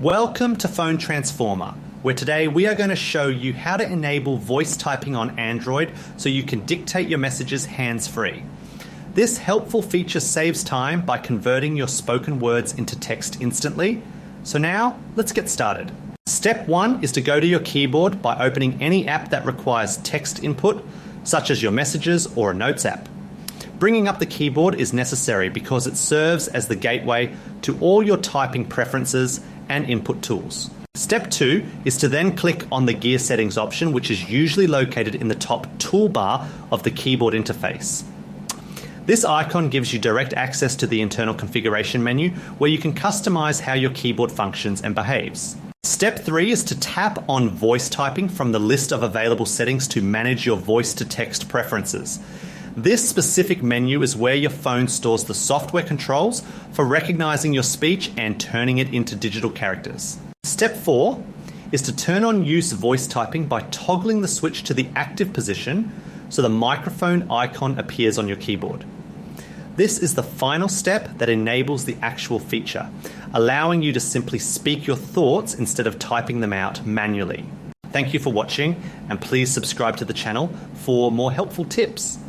Welcome to Phone Transformer, where today we are going to show you how to enable voice typing on Android so you can dictate your messages hands-free. This helpful feature saves time by converting your spoken words into text instantly. So now, let's get started. Step 1 is to go to your keyboard by opening any app that requires text input, such as your Messages or a Notes app. Bringing up the keyboard is necessary because it serves as the gateway to all your typing preferences and input tools. Step 2 is to then click on the gear settings option, which is usually located in the top toolbar of the keyboard interface. This icon gives you direct access to the internal configuration menu where you can customize how your keyboard functions and behaves. Step 3 is to tap on voice typing from the list of available settings to manage your voice to text preferences. This specific menu is where your phone stores the software controls for recognizing your speech and turning it into digital characters. Step 4 is to turn on use voice typing by toggling the switch to the active position so the microphone icon appears on your keyboard. This is the final step that enables the actual feature, allowing you to simply speak your thoughts instead of typing them out manually. Thank you for watching, and please subscribe to the channel for more helpful tips.